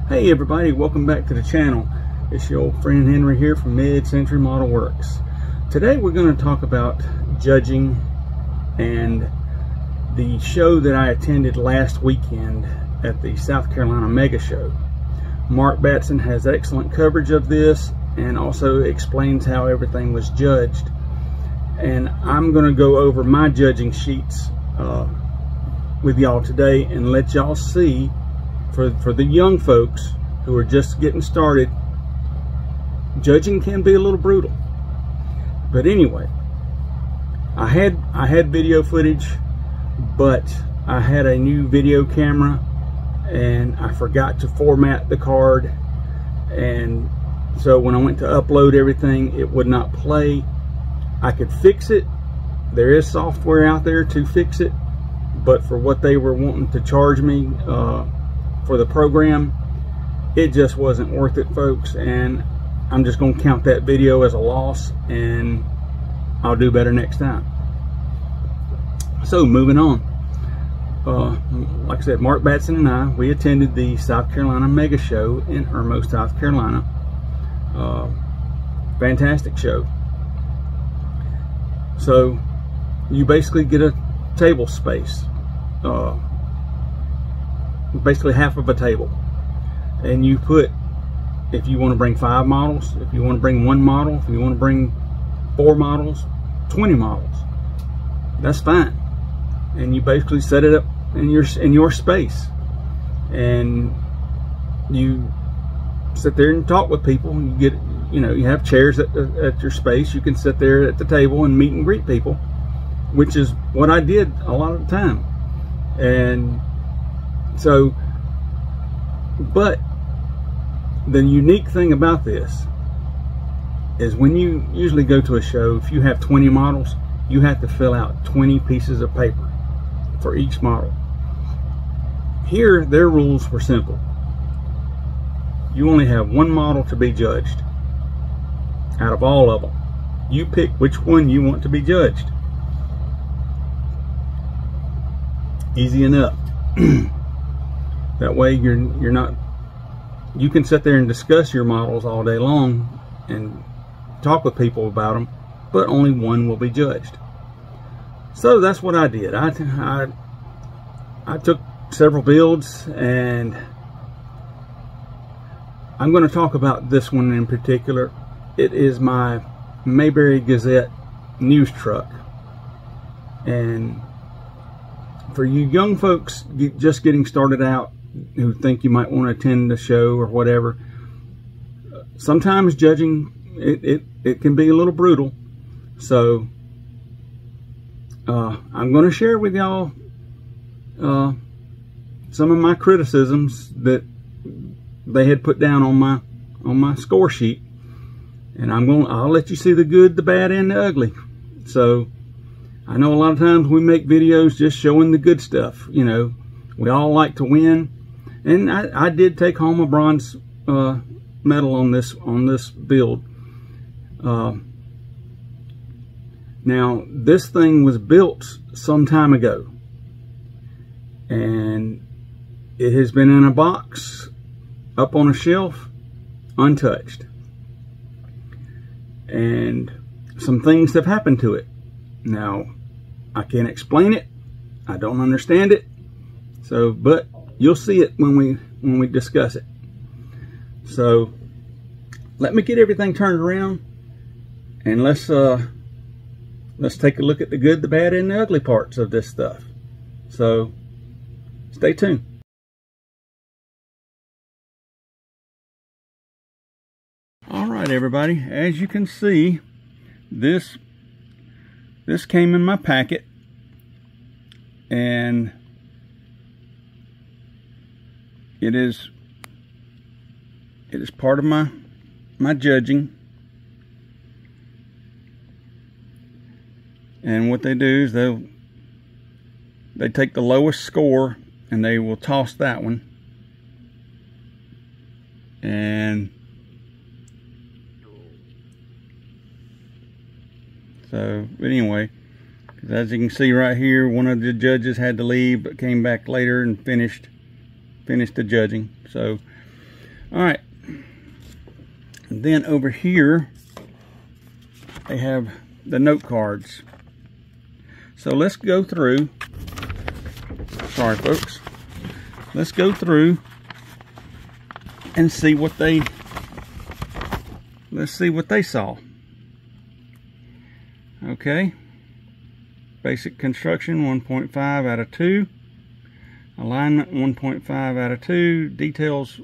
Hey everybody, welcome back to the channel. It's your old friend Henry here from Mid-Century Model Works. Today we're going to talk about judging and the show that I attended last weekend at the South Carolina Mega Show. Mark Batson has excellent coverage of this and also explains how everything was judged. And I'm going to go over my judging sheets with y'all today and let y'all see for the young folks who are just getting started. Judging can be a little brutal, but anyway, I had video footage, but I had a new video camera and I forgot to format the card, and so when I went to upload everything, it would not play. I could fix it. There is software out there to fix it, but for what they were wanting to charge me for the program, it just wasn't worth it, folks, and I'm just going to count that video as a loss, and I'll do better next time. So moving on, like I said, Mark Batson and we attended the South Carolina Mega Show in Irmo, South Carolina. Fantastic show. So you basically get a table space, basically half of a table, and you put, if you want to bring 5 models, if you want to bring 1 model, if you want to bring 4 models, 20 models, that's fine. And you basically set it up in your space, and you sit there and talk with people. You get, you have chairs at your space. You can sit there at the table and meet and greet people, which is what I did a lot of the time. And so, but the unique thing about this is when you usually go to a show, if you have 20 models, you have to fill out 20 pieces of paper for each model. Here, their rules were simple. You only have 1 model to be judged out of all of them. You pick which one you want to be judged. Easy enough. That way you're not, you can sit there and discuss your models all day long and talk with people about them, but only one will be judged. So that's what I did. I took several builds, and I'm going to talk about this one in particular. It is my Mayberry Gazette news truck, and for you young folks just getting started out who think you might want to attend the show or whatever, sometimes judging it can be a little brutal. So I'm going to share with y'all some of my criticisms that they had put down on my score sheet, and I'll let you see the good, the bad, and the ugly. So I know a lot of times we make videos just showing the good stuff. We all like to win, and I did take home a bronze medal on this build. Now this thing was built some time ago, and it has been in a box up on a shelf untouched, and some things have happened to it. Now, I can't explain it. I don't understand it. So, but you'll see it when we discuss it. So, let me get everything turned around, and let's take a look at the good, the bad, and the ugly parts of this stuff. So, stay tuned. All right, everybody. As you can see, this came in my packet, and it is part of my judging. And what they do is they take the lowest score and they will toss that one, and so, but anyway, as you can see right here, one of the judges had to leave but came back later and finished the judging. So All right. And then over here, they have the note cards. So let's go through. Sorry, folks. Let's go through and see what they. Let's see what they saw. Okay. Basic construction 1.5 out of 2. Alignment 1.5 out of 2. Details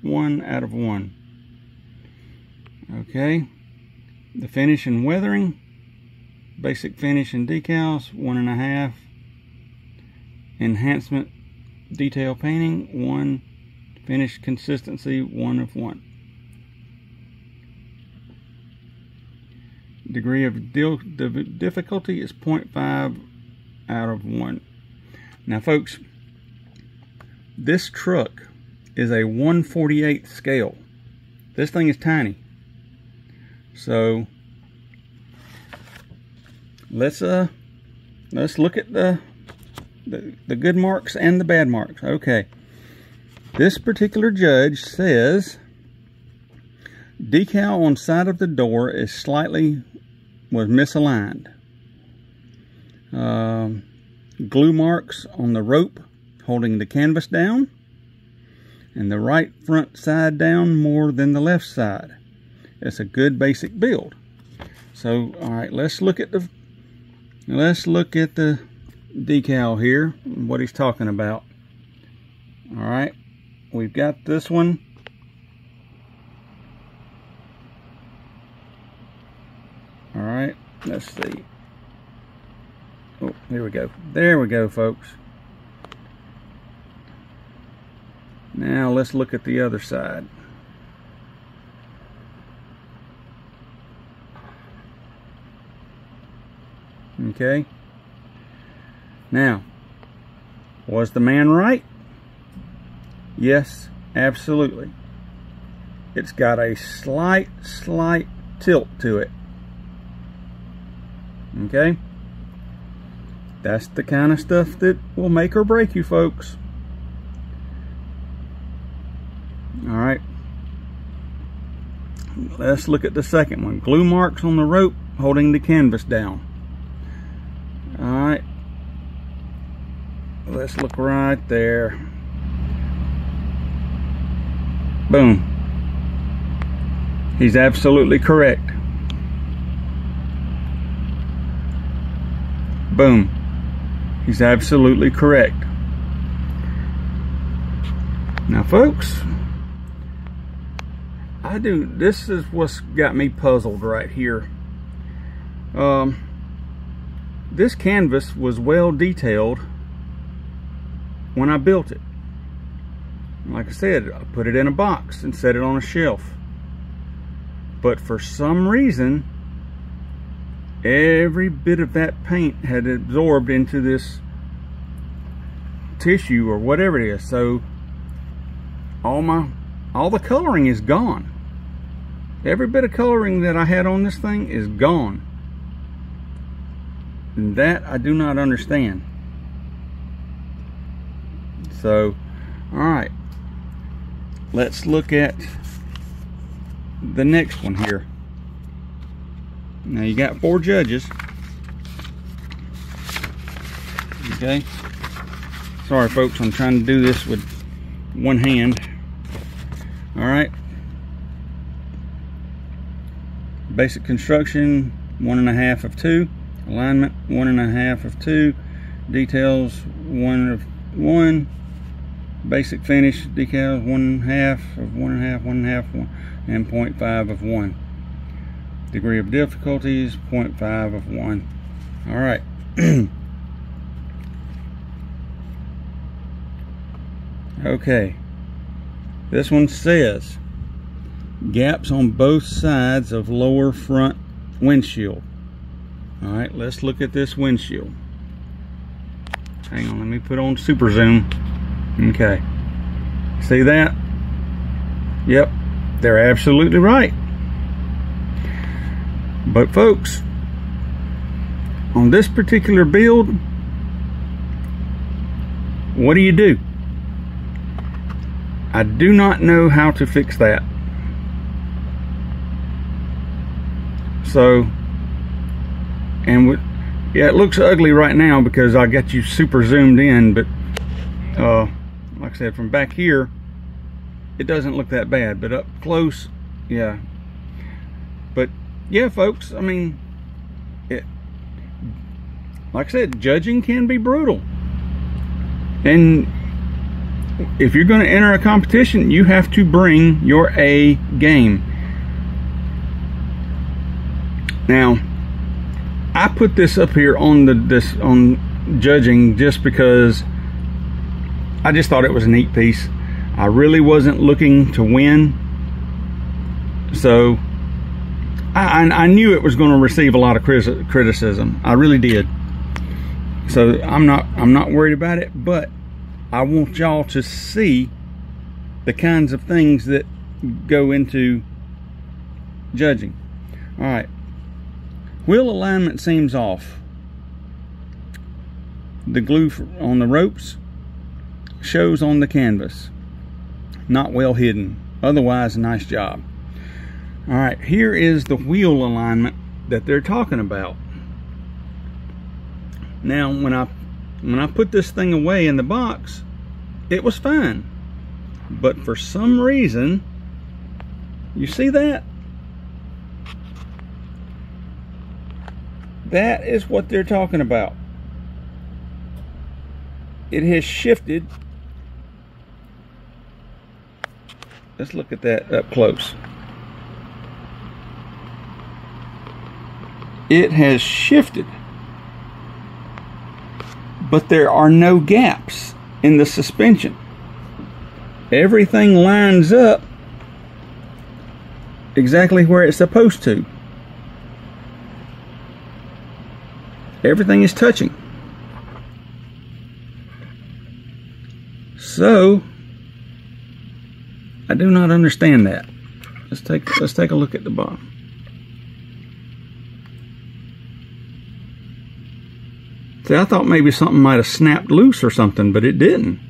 1 out of 1. Okay. The finish and weathering. Basic finish and decals 1.5. Enhancement detail painting 1. Finish consistency 1 of 1. Degree of difficulty is 0.5 out of 1. Now folks, this truck is a 1/48 scale. This thing is tiny. So let's look at the good marks and the bad marks. Okay. This particular judge says decal on side of the door was misaligned. Glue marks on the rope holding the canvas down, and the right front side down more than the left side. It's a good basic build. So, all right, let's look at the decal here, what he's talking about. All right, we've got this one. All right, let's see. Oh, here we go. There we go, folks. Now let's look at the other side. Okay. Now, was the man right? Yes, absolutely. It's got a slight tilt to it. Okay? That's the kind of stuff that will make or break you, folks. All right. Let's look at the second one. Glue marks on the rope holding the canvas down. All right. Let's look right there. Boom. He's absolutely correct. Boom. He's absolutely correct. Now, folks, this is what's got me puzzled right here. This canvas was well detailed when I built it. Like I said, I put it in a box and set it on a shelf. But for some reason, every bit of that paint had absorbed into this tissue or whatever it is. So all the coloring is gone. Every bit of coloring that I had on this thing is gone. And that I do not understand. So, all right. Let's look at the next one here. Now you got 4 judges. Okay. Sorry folks, I'm trying to do this with one hand. All right. Basic construction 1.5 of 2. Alignment 1.5 of 2. Details 1 of 1. Basic finish decals 1.5 of 1.5, 1.5, 1, and 0.5 of 1. Degree of difficulties 0.5 of 1. All right. Okay. This one says gaps on both sides of lower front windshield. All right, let's look at this windshield. Hang on, let me put on super zoom. Okay, see that? Yep, they're absolutely right. But folks, on this particular build, what do? I do not know how to fix that. So, and yeah, it looks ugly right now because I got you super zoomed in, but like I said, from back here it doesn't look that bad, but up close, yeah. But yeah, folks, I mean, like I said, judging can be brutal. And if you're going to enter a competition, you have to bring your A game. Now, I put this up here on on judging just because I just thought it was a neat piece. I really wasn't looking to win, so I knew it was going to receive a lot of criticism. I really did. So I'm not worried about it, but I want y'all to see the kinds of things that go into judging. All right. Wheel alignment seems off. The glue on the ropes shows on the canvas. Not well hidden. Otherwise, nice job. All right, here is the wheel alignment that they're talking about. Now, when I put this thing away in the box, it was fine. But for some reason, you see that? That is what they're talking about. It has shifted. Let's look at that up close. It has shifted, but there are no gaps in the suspension. Everything lines up exactly where it's supposed to. Everything is touching. So I do not understand that. Let's take a look at the bottom. See, I thought maybe something might have snapped loose or something, but it didn't.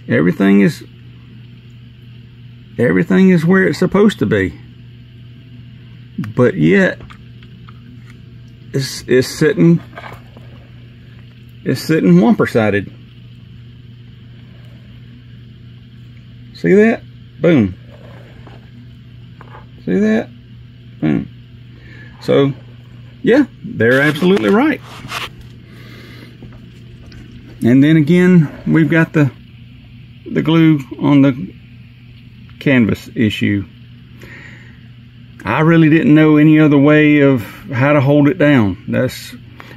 Everything is where it's supposed to be. But yet it's sitting whomper-sided. See that? Boom. See that? Boom. So, yeah, they're absolutely right. And then again, we've got the glue on the canvas issue. I really didn't know any other way of how to hold it down.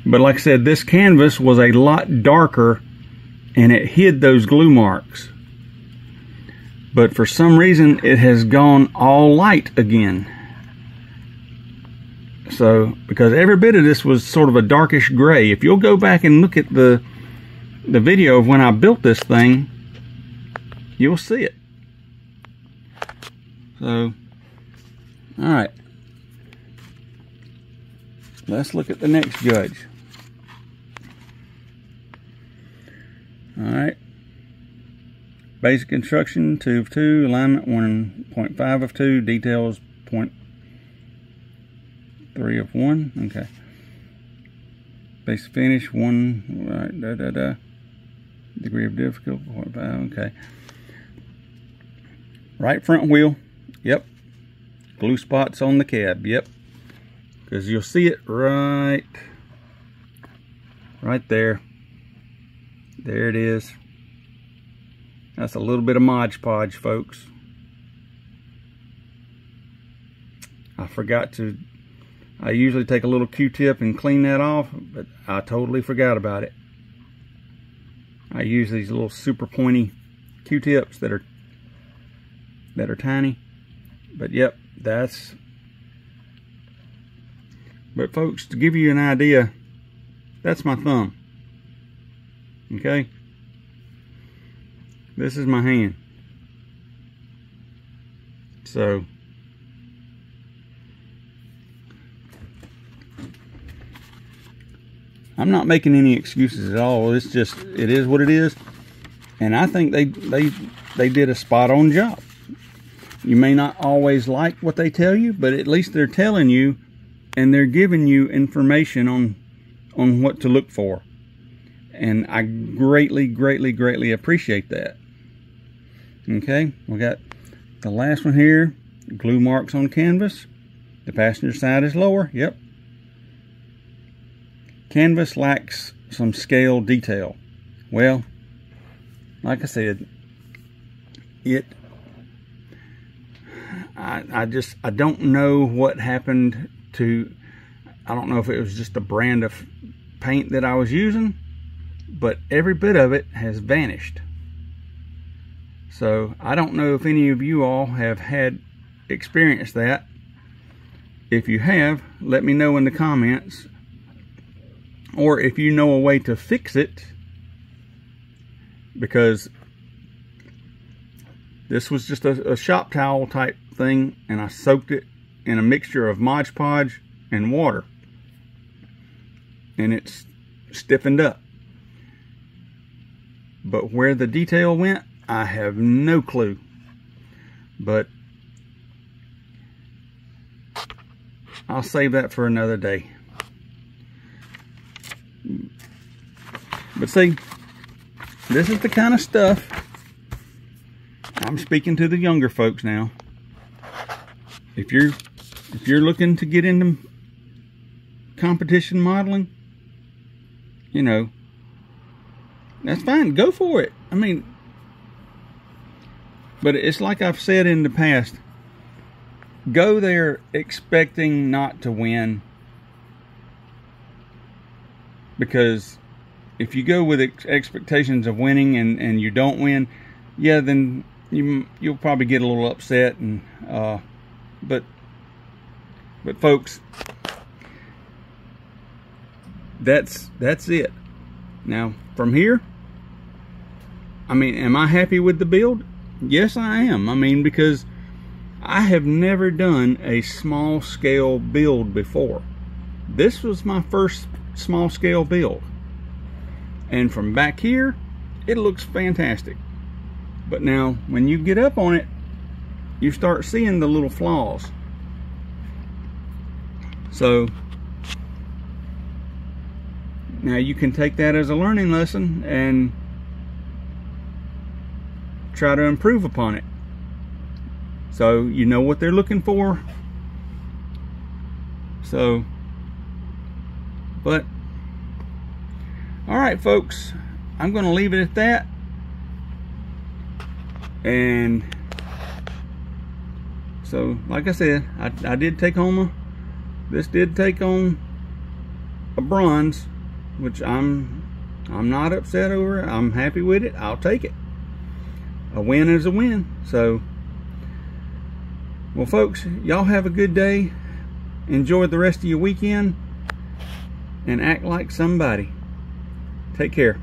But like I said, this canvas was a lot darker and it hid those glue marks. But for some reason, it has gone all light again. So, because every bit of this was sort of a darkish gray. If you'll go back and look at the video of when I built this thing, you'll see it. So, all right. Let's look at the next judge. All right. Basic construction, 2 of 2, alignment 1.5 of 2, details 0.3 of 1. Okay. Basic finish 1. Right. Degree of difficulty 0.5. Okay. Right front wheel. Yep. Glue spots on the cab. Yep. Because you'll see it right there. There it is. That's a little bit of Mod Podge, folks. I usually take a little Q-tip and clean that off, but I totally forgot about it. I use these little super pointy Q-tips that are tiny. But yep, but folks, to give you an idea, that's my thumb. Okay? This is my hand. So I'm not making any excuses at all. It's just, it is what it is. And I think they did a spot on job. You may not always like what they tell you, but at least they're telling you, and they're giving you information on what to look for. And I greatly, greatly, greatly appreciate that. Okay, we got the last one here. Glue marks on canvas. The passenger side is lower. Yep. Canvas lacks some scale detail. Well, like I said, I don't know what happened to, I don't know if it was just a brand of paint that I was using, but every bit of it has vanished. So I don't know if any of you all have had experienced that. If you have, let me know in the comments, or if you know a way to fix it, because this was just a shop towel type thing, and I soaked it in a mixture of Mod Podge and water, and it's stiffened up. But where the detail went, I have no clue. But I'll save that for another day. But see, this is the kind of stuff, I'm speaking to the younger folks now. If you're looking to get into competition modeling, you know, that's fine, go for it. I mean, but it's like I've said in the past, go there expecting not to win, because if you go with expectations of winning and you don't win, yeah, then you'll probably get a little upset. And but folks, that's it. Now from here, I mean, am I happy with the build? Yes, I am. I mean, because I have never done a small scale build before. This was my first small scale build. And from back here, it looks fantastic. But now, when you get up on it, you start seeing the little flaws. So, now you can take that as a learning lesson and try to improve upon it. So, you know what they're looking for. So, but, alright folks, I'm going to leave it at that. And so, like I said, I did take home this did take on a bronze, which I'm not upset over. I'm happy with it. I'll take it. A win is a win. So, well folks, y'all have a good day. Enjoy the rest of your weekend and act like somebody. Take care.